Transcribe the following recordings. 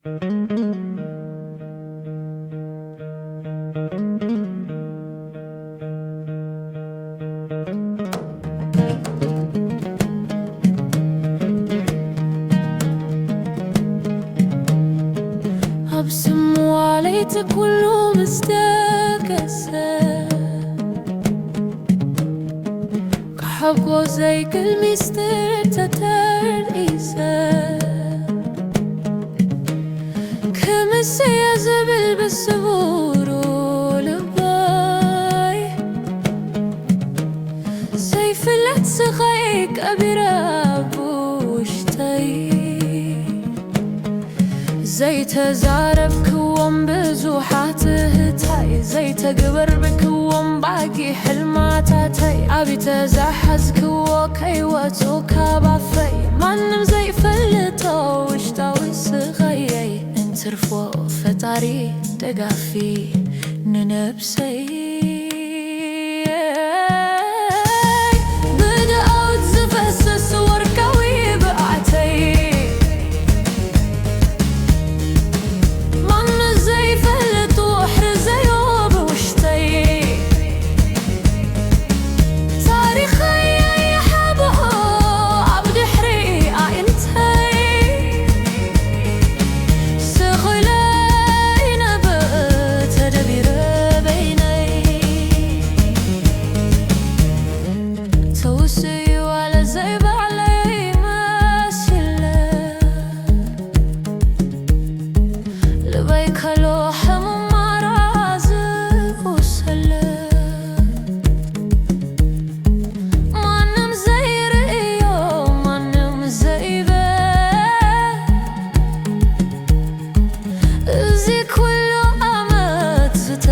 أبسم وعليت كله مستكسر كحبه زي كل مستر تترقيسة كمسي زبل بالسبور ولباي زي فلت سخيك أبراب وشتي زي تزارب كوم بزوحاته تاي زي تقبر بكوم باقي حلماتاتي أبي تزحز كو كيواتو كابافي مانم زي فلتو وشتاوي سخيي انترفو فتاري دقافي ننبسي بدأت زفسس وركوي بقعتي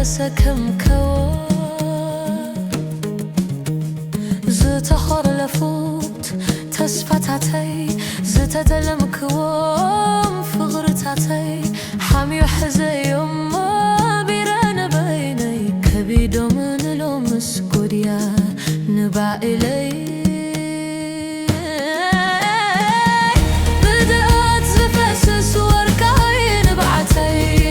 سكم كوار زتخر لفوت تسفتاتي زتدلم كوام فغرتاتي حامي وحزي يما بيران بيني كبيدو من لومس قديا نبع إلي بدأت زفسس وركاي نبعتي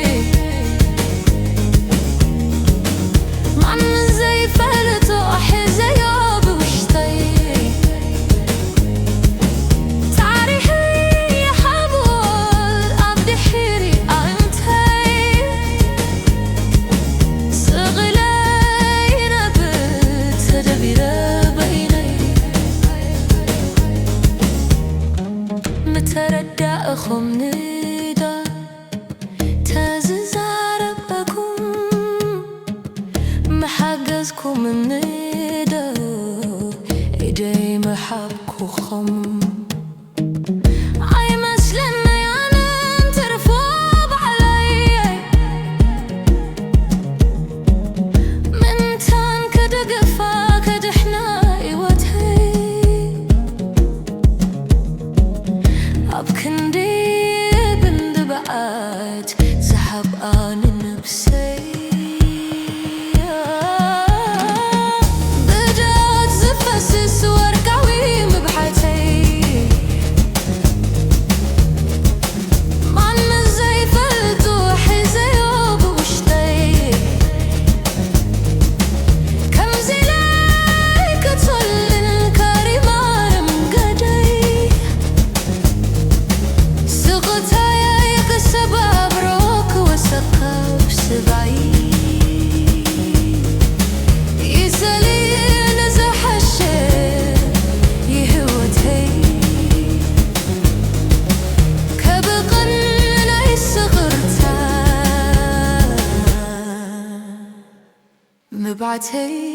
متردى أخم ندا تززاربكم محجزكم الندا إيدي محبكو خم زحب آن نفسي بدأت زفسس وركوي مبحتي معنا زي فلتو حزيوب وشتي كم زلاك تطل الكريمان مقدي سقطها سباب روك وسقف سبعي يسالي نزح الشيء يهوتي كبقن ليس غرتا مبعتي